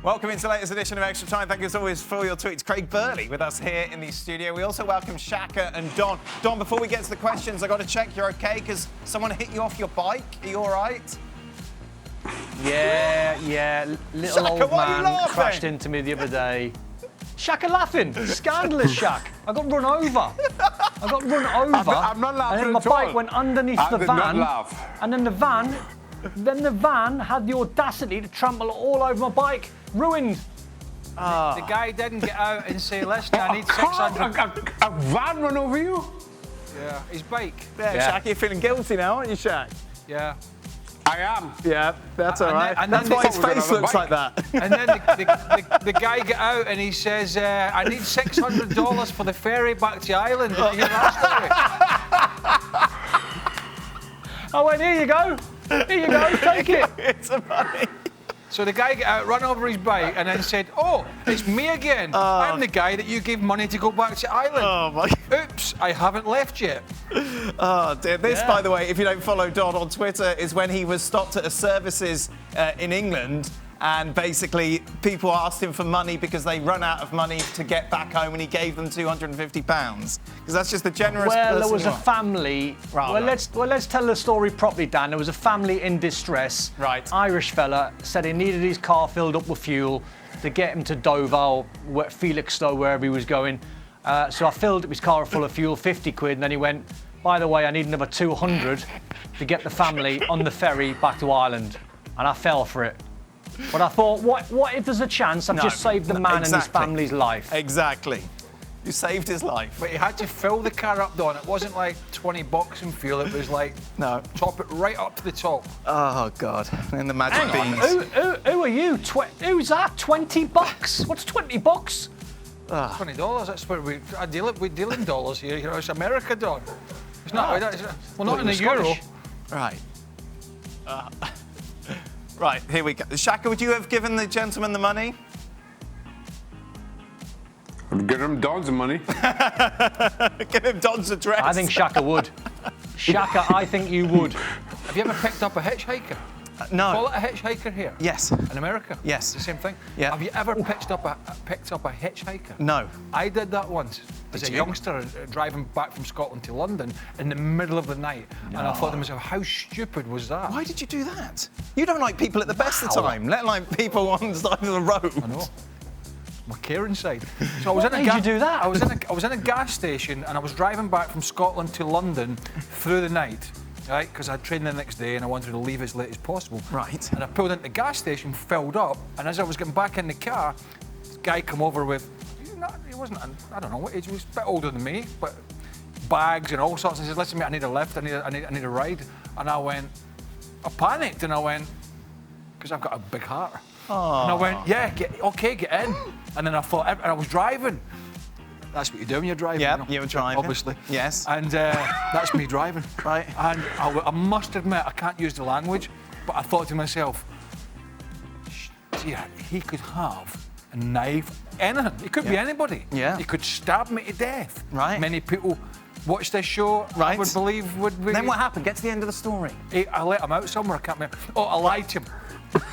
Welcome into the latest edition of Extra Time. Thank you as always for your tweets. Craig Burley with us here in the studio. We also welcome Shaka and Don. Don, before we get to the questions, I've got to check you're okay because someone hit you off your bike. Are you all right? Yeah. Little Shaka, old why are you man laughing? crashed into me the other day. Shaka laughing. Scandalous, Shaq. I got run over. I'm not laughing and then my at all. bike went underneath the did van. not laugh. And then the van had the audacity to trample all over my bike. Ruined. The guy didn't get out and say, listen, I need 600. A van run over you? Yeah, his bike. Yeah, Shaka, you're feeling guilty now, aren't you, Shaq? Yeah. I am. Yeah, that's all right. and That's then why they his thought we were face gonna looks have like a that. And then the guy got out and he says, I need $600 for the ferry back to Ireland. Did you hear that story? I went, here you go. Here you go, take it. It's a money. So the guy got out, ran over his bike, and then said, oh, it's me again. I'm the guy that you gave money to go back to Ireland. Oh, my. Oops, I haven't left yet. Oh, dear. This, by the way, if you don't follow Don on Twitter, is when he was stopped at a services in England. And basically, people asked him for money because they run out of money to get back home, and he gave them £250 because that's just the generous Well, person there was you a are. family. Right, well, right. let's tell the story properly, Dan. There was a family in distress. Right. Irish fella said he needed his car filled up with fuel to get him to Dover or Felixstowe, wherever he was going. So I filled up his car full of fuel, 50 quid, and then he went, by the way, I need another 200 to get the family on the ferry back to Ireland. And I fell for it. But I thought, what if there's a chance I've just saved the man and his exactly. family's life? Exactly. You saved his life. But he had to fill the car up, Don. It wasn't like $20 in fuel. It was like, No. top it right up to the top. Oh, God. In the magic Hang beans. on, who are you? Who's that? $20? What's $20? $20. That's what we deal in dollars here. You know, it's America, Don. It's not. Well, not in the euro. Scottish. Right. Right, here we go. Shaka, would you have given the gentleman the money? I'd get him Don's money. Give him Don's address. I think Shaka would. Shaka, I think you would. Have you ever picked up a hitchhiker? no. Call it a hitchhiker here. Yes. In America? Yes. It's the same thing? Yeah. Have you ever picked up a hitchhiker? No. I did that once. As Did a you? youngster, driving back from Scotland to London in the middle of the night. And I thought to myself, how stupid was that? Why did you do that? You don't like people at the best of Wow. time, let alone people on the side of the road. I know. My caring side. So I was What made you do that? I was in a gas station and I was driving back from Scotland to London through the night, right? Because I had trained the next day and I wanted to leave as late as possible. Right. And I pulled into the gas station, filled up, and as I was getting back in the car, this guy come over with, he wasn't, I don't know what age, he was a bit older than me, but bags and all sorts. And he said, listen, mate, I need a lift, I need a ride. And I panicked and I went, because I've got a big heart. And I went, yeah, get in. And then I thought, and I was driving. That's what you do when you're driving. Yeah, you know, you were driving. Obviously. Yes. And that's me driving. Right. And I must admit, I can't use the language, but I thought to myself, yeah, he could have a knife, anything. It could be anybody. Yeah. He could stab me to death. Right. Many people watch this show, Right. I would believe, would be... Then what happened? Get to the end of the story. I let him out somewhere, I can't remember. Oh, I lied to him.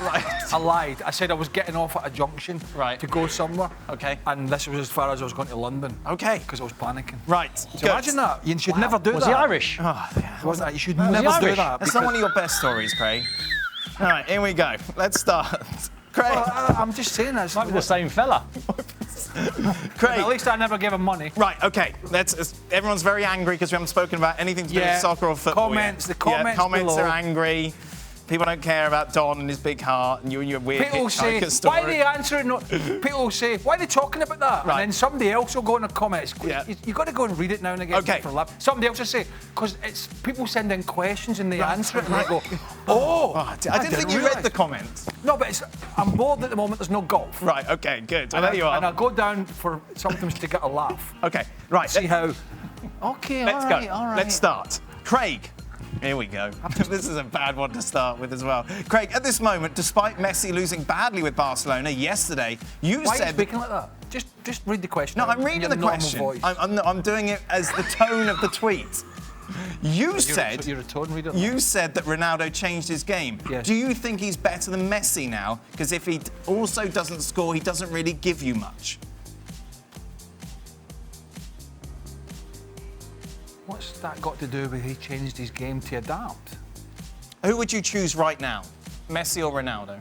Right. I lied. I said I was getting off at a junction Right. to go somewhere. Okay. And this was as far as I was going to London. Okay. Because I was panicking. Right. So Good. imagine that. You should never do Was that. he Irish? Oh, yeah. Wasn't that? You should he never do Irish? that. That's not one of your best stories, Craig. All right, here we go. Let's start. Craig. I'm just saying that. Might be the same fella. Craig. At least I never gave him money. Right, okay. Everyone's very angry because we haven't spoken about anything to do with soccer or football Comments, yet. the comments comments below. are angry. People don't care about Don and his big heart and you and your weird People say, hitchhiker story. why are they answering? People say, why are they talking about that? Right. And then somebody else will go in the comments. Yeah. You've got to go and read it now and again. Okay. For a laugh. Somebody else will say, because it's people send in questions and they Right. answer it and they go, oh, I didn't think you realise. read the comments. No, but I'm bored at the moment. There's no golf. Right, okay, good. And there you are. And I go down for sometimes to get a laugh. Okay, right. See how. Okay, Let's all right, go. all right. Let's start. Craig. Here we go. This is a bad one to start with as well. Craig, at this moment, despite Messi losing badly with Barcelona yesterday, you Why are you said... speaking like that? Just read the question. No, out I'm in reading your the normal question. voice. I'm doing it as the tone of the tweet. You said you're a tone reader. you said that Ronaldo changed his game. Yes. Do you think he's better than Messi now? Because if he also doesn't score, he doesn't really give you much. What's that got to do with he changed his game to adapt? Who would you choose right now, Messi or Ronaldo?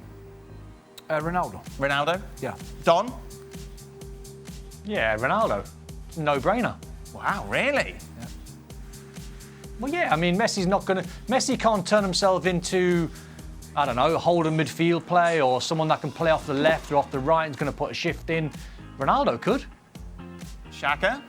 Ronaldo. Ronaldo? Yeah. Don? Yeah, Ronaldo. No-brainer. Wow, really? Yeah. Well, yeah, I mean, Messi can't turn himself into, I don't know, holding midfield play or someone that can play off the left or off the right and is going to put a shift in. Ronaldo could. Shaka?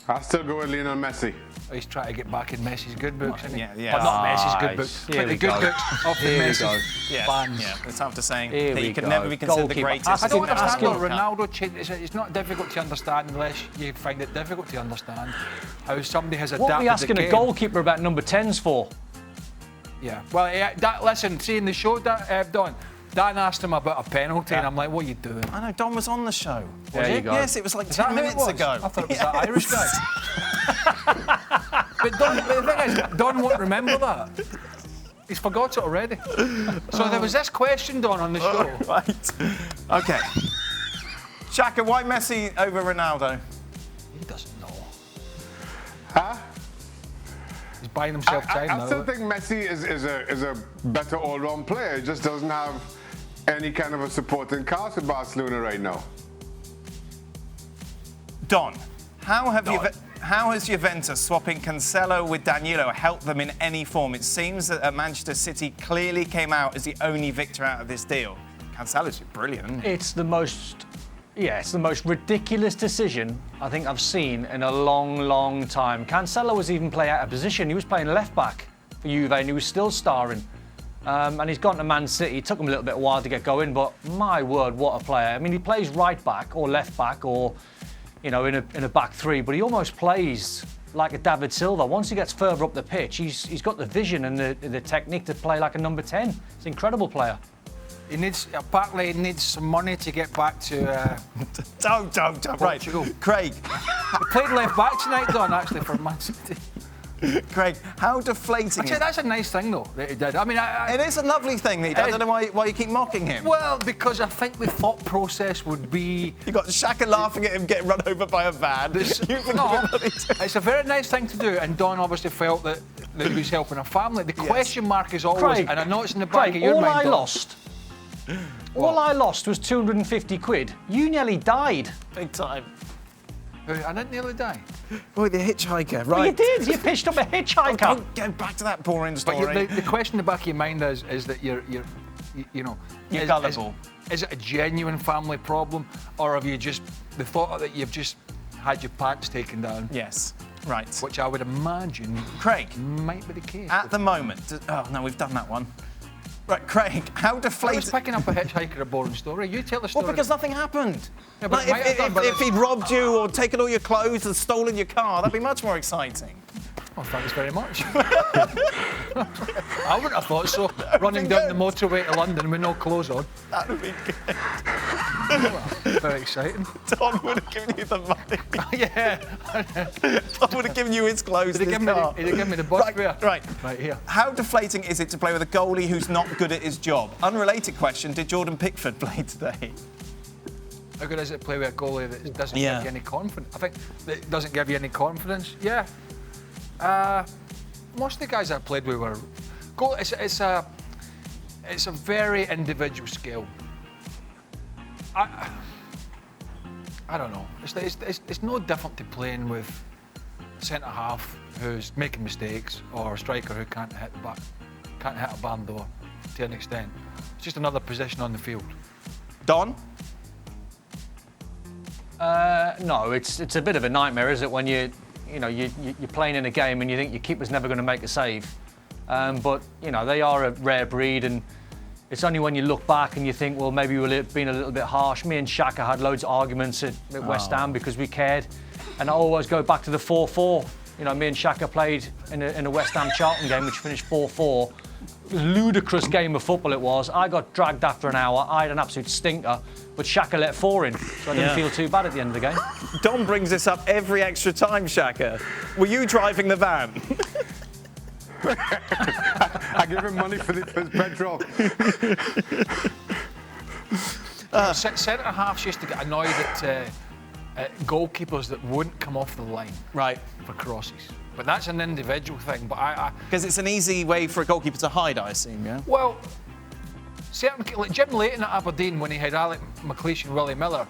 I'll still go with Lionel Messi. He's trying to get back in Messi's good books, isn't he? Yeah. But not Messi's good books. Here we The good go. books of the Here we Messi go. Yes. fans. Yeah, it's after saying Here that he we could go. never be considered the Goalkeeper. greatest. I don't Asking- understand asking- what Ronaldo changed. It's not difficult to understand unless you find it difficult to understand how somebody has adapted What are we asking the a game. goalkeeper about number 10s for? Yeah. Well, listen, see in the show, Don, Dan asked him about a penalty, and I'm like, what are you doing? I know, Don was on the show. There you go. Yes, it was like Is that 10 who it minutes was? ago. I thought it was that Irish guy. But the thing is, Don won't remember that. He's forgot it already. So there was this question, Don, on the show. Right. Okay. Shaka, why Messi over Ronaldo? He doesn't know. Huh? He's buying himself time I now. still think Messi is a better all-round player. He just doesn't have any kind of a supporting cast with Barcelona right now. Don, how has Juventus swapping Cancelo with Danilo helped them in any form? It seems that Manchester City clearly came out as the only victor out of this deal. Cancelo's brilliant, isn't he? It's the most ridiculous decision I think I've seen in a long, long time. Cancelo was even playing out of position. He was playing left back for Juve and he was still starring. And he's gone to Man City. It took him a little bit while to get going, but my word, what a player. I mean, he plays right back or left back or, you know, in a back three, but he almost plays like a David Silva. Once he gets further up the pitch, he's got the vision and the technique to play like a number 10. It's an incredible player. Apparently he needs some money to get back to... Don't. Right, Portugal. Craig. He played left back tonight, Don, actually, for Man City. Craig, how deflating Actually, is that's a nice thing, though, that he did. I mean, it? Is a lovely thing that he does. I don't know why you keep mocking him. Well, because I think the thought process would be... You got Shaka laughing at him getting run over by a van. It's a very nice thing to do, and Don obviously felt that he was helping a family. The question mark is always, Craig, and I know it's in the back of your mind, Don. All I lost was 250 quid. You nearly died. Big time. I didn't nearly die. Boy, the hitchhiker, Well, you right? did. You pitched up a hitchhiker. Don't go back to that boring story. But the question in the back of your mind is that you're gullible. Is it a genuine family problem, or have you just the thought that you've just had your pants taken down? Yes, right. Which I would imagine, Craig, might be the case. at the moment... Oh, no, we've done that one. Right, Craig, how I was deflating... picking up a hitchhiker, a boring story. You tell the story. Well, because nothing happened. Yeah, but Like, it might have done, but if he'd robbed you or taken all your clothes and stolen your car, that'd be much more exciting. Oh, thanks very much. I wouldn't have thought so. Running down the motorway to London with no clothes on. That would be good. Very exciting. Tom would have given you the money. Yeah. Tom would have given you his clothes He'd and have his car. given me the bus fare. Right. Right here. How deflating is it to play with a goalie who's not good at his job? Unrelated question, did Jordan Pickford play today? How good is it to play with a goalie that doesn't give Yeah. you any confidence? I think that doesn't give you any confidence. Yeah. Most of the guys I played with were goal. It's a very individual skill. I don't know. It's no different to playing with a centre half who's making mistakes or a striker who can't hit a barn door to an extent. It's just another position on the field. Don? No, it's a bit of a nightmare, is it, when you're playing in a game and you think your keeper's never going to make a save. But they are a rare breed, and it's only when you look back and you think, well, maybe we've been a little bit harsh. Me and Shaka had loads of arguments at West Ham because we cared, and I always go back to the 4-4. Me and Shaka played in a West Ham Charlton game which finished 4-4. ludicrous game of football it was. I got dragged after an hour. I had an absolute stinker, but Shaka let 4 in, so I didn't feel too bad at the end of the game. Don brings this up every extra time, Shaka. Were you driving the van? I give him money for his petrol. Centre halves used to get annoyed at goalkeepers that wouldn't come off the line for crosses. But that's an individual thing. But Because it's an easy way for a goalkeeper to hide, I assume, yeah? Well, like Jim Leighton at Aberdeen, when he had Alec McLeish and Willie Miller,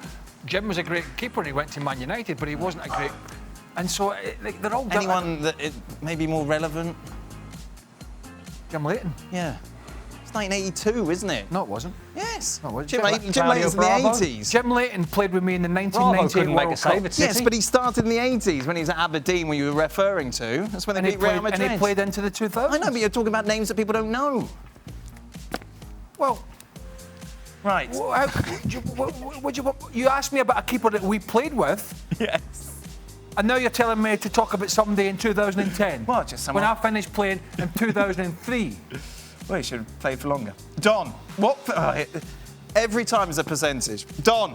Jim was a great keeper and he went to Man United, but he wasn't a great... And so they're all... Anyone that may be more relevant? Jim Leighton? Yeah. It's 1982, isn't it? No, it wasn't. Yes. No, it wasn't. Jim Leighton's in the Bravo. 80s. Jim Leighton played with me in the Bravo 1998 couldn't make a World save Cup. at City. Yes, but he started in the 80s when he was at Aberdeen, when you were referring to. That's when they beat Real Madrid. And he played into the 2000s. I know, but you're talking about names that people don't know. Well... Right. You asked me about a keeper that we played with. Yes. And now you're telling me to talk about somebody in 2010. Well, just someone... When I finished playing in 2003. Well, you should have played for longer. Don, what... every time is a percentage. Don,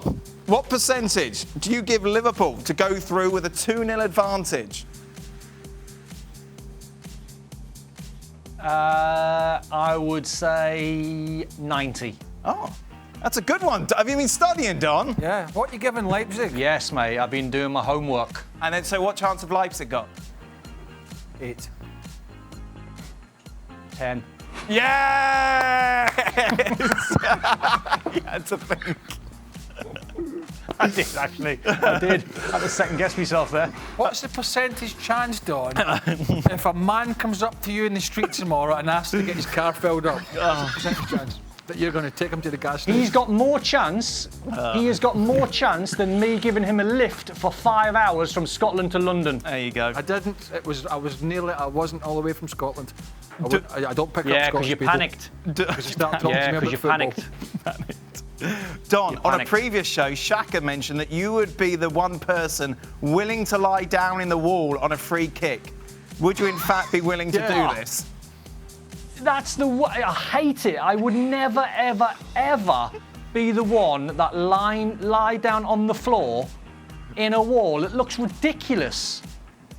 what percentage do you give Liverpool to go through with a 2-0 advantage? I would say 90. Oh, that's a good one. Have you been studying, Don? Yeah. What are you giving Leipzig? Yes, mate. I've been doing my homework. And then, so what chance have Leipzig got? 8. 10. Yes! You had to think. I did, actually. I did. I had to second guess myself there. What's the percentage chance, Don, if a man comes up to you in the street tomorrow and asks to get his car filled up? What's the percentage chance that you're going to take him to the gas station? He has got more chance than me giving him a lift for 5 hours from Scotland to London. There you go. I didn't. I wasn't all the way from Scotland. I don't pick up Yeah, Scottish because you people. panicked. Because you start talking Yeah, to me about because you football. panicked. Don, on a panicked. previous show, Shaka mentioned that you would be the one person willing to lie down in the wall on a free kick. Would you, in fact, be willing to do this? That's the way. I hate it. I would never, ever, ever be the one that lie down on the floor in a wall. It looks ridiculous.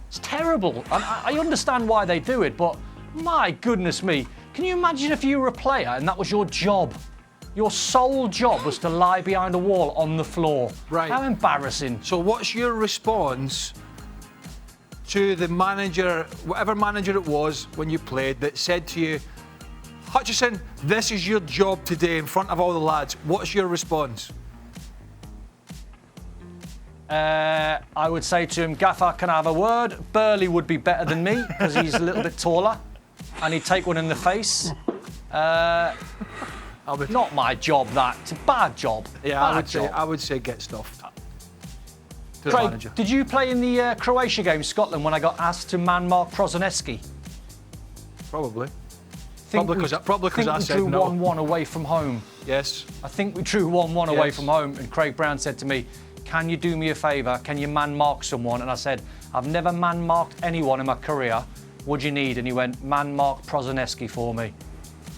It's terrible. And I understand why they do it, but my goodness me. Can you imagine if you were a player and that was your job? Your sole job was to lie behind a wall on the floor. Right. How embarrassing. So what's your response to the manager, whatever manager it was when you played, that said to you, Hutchison, this is your job today in front of all the lads. What's your response? I would say to him, Gaffer, can I have a word? Burley would be better than me because he's a little bit taller and he'd take one in the face. Not my job, that. It's a bad job. Yeah, I would say get stuffed. To the Craig, manager. did you play in the Croatia game, Scotland, when I got asked to man mark Prozoneski? Probably. Probably because I said drew no. 1-1 away from home. Yes. I think we drew 1-1 away Yes. from home, and Craig Brown said to me, can you do me a favour? Can you man mark someone? And I said, I've never man marked anyone in my career. What do you need? And he went, man mark Prozoneski for me.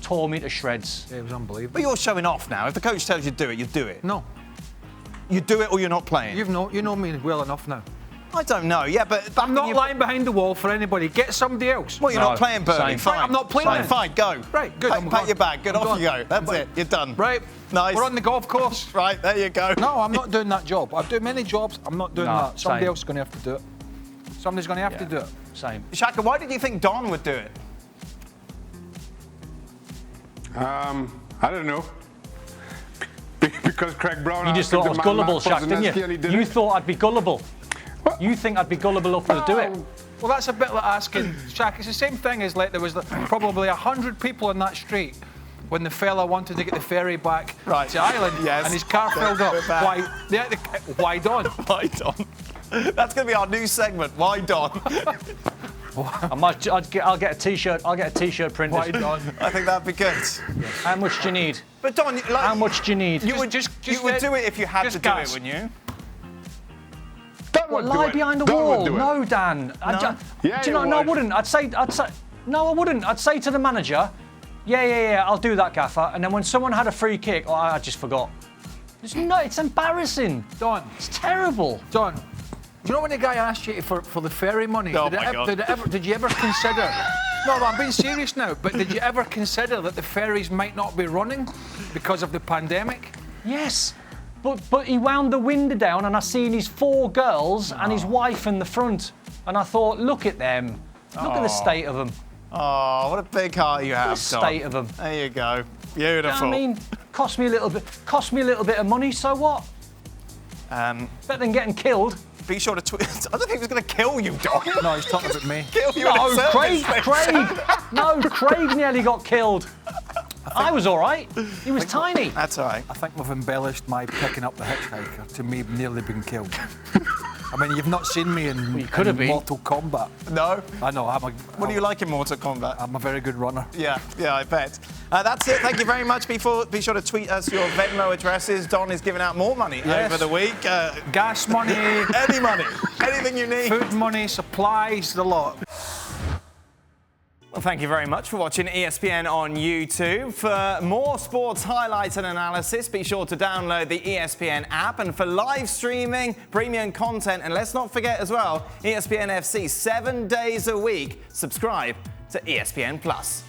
Tore me to shreds. Yeah, it was unbelievable. But you're showing off now. If the coach tells you to do it, you do it. No. You do it or you're not playing. You know me well enough now. I don't know. Yeah, but I'm not lying behind the wall for anybody. Get somebody else. Well, you're No, not playing, Burley. same. Fine. I'm not playing Fine, then. fine, go. Right, good, I'm Pat gone. your bag. Good, I'm off gone. you go. That's it. You're done. Right. Nice. We're on the golf course. Right, there you go. No, I'm not doing that job. I do many jobs. I'm not doing No, that. Somebody same. else is going to have to do it. Somebody's going to have to do it. Same. Shaka, why did you think Don would do it? I don't know. Because Craig Brown. You just thought I was gullible, Shaq, didn't you? You thought I'd be gullible. What? You think I'd be gullible enough to do it. Well, that's a bit like asking Shaq. It's the same thing as like there was probably 100 people in that street when the fella wanted to get the ferry back to Ireland, Yes. and his car filled up. Back. Why Don? Why Don? That's going to be our new segment. Why Don? I'll get a t-shirt. I'll get a t-shirt printed. Why Don? I think that'd be good. How much do you need? But Don, like, How much do you need? you would do it if you had just to do gas. it, wouldn't you? Don What, would do lie it. behind the Don wall? would do it. No, Dan. Yeah, do you know? you No, I would. wouldn't. I'd say. No, I wouldn't. I'd say to the manager, Yeah, I'll do that, Gaffer. And then when someone had a free kick, I just forgot. It's embarrassing. Don. It's terrible. Don, do you know when the guy asked you for the ferry money? Oh, my God. Did you ever consider... No, I'm being serious now, but did you ever consider that the ferries might not be running because of the pandemic? Yes. But he wound the window down and I seen his 4 girls and his wife in the front. And I thought, look at them. Look at the state of them. Oh, what a big heart you have, The state of them. There you go. Beautiful. I mean, cost me a little bit of money, so what? Better than getting killed. Be sure to tweet. I don't think he was going to kill you, Don. No, he's talking about me. Kill you No, in a Craig. service. No, Craig nearly got killed. I was all right. He was tiny. That's all right. I think we've embellished my picking up the hitchhiker to me nearly being killed. I mean, you've not seen me in Mortal Kombat. No? I know. What do you like in Mortal Kombat? I'm a very good runner. Yeah, I bet. That's it. Thank you very much. Be sure to tweet us your Venmo addresses. Don is giving out more money over the week. Gas money. Any money. Anything you need. Food money, supplies, the lot. Well, thank you very much for watching ESPN on YouTube. For more sports highlights and analysis, be sure to download the ESPN app. And for live streaming, premium content, and let's not forget as well, ESPN FC 7 days a week. Subscribe to ESPN Plus.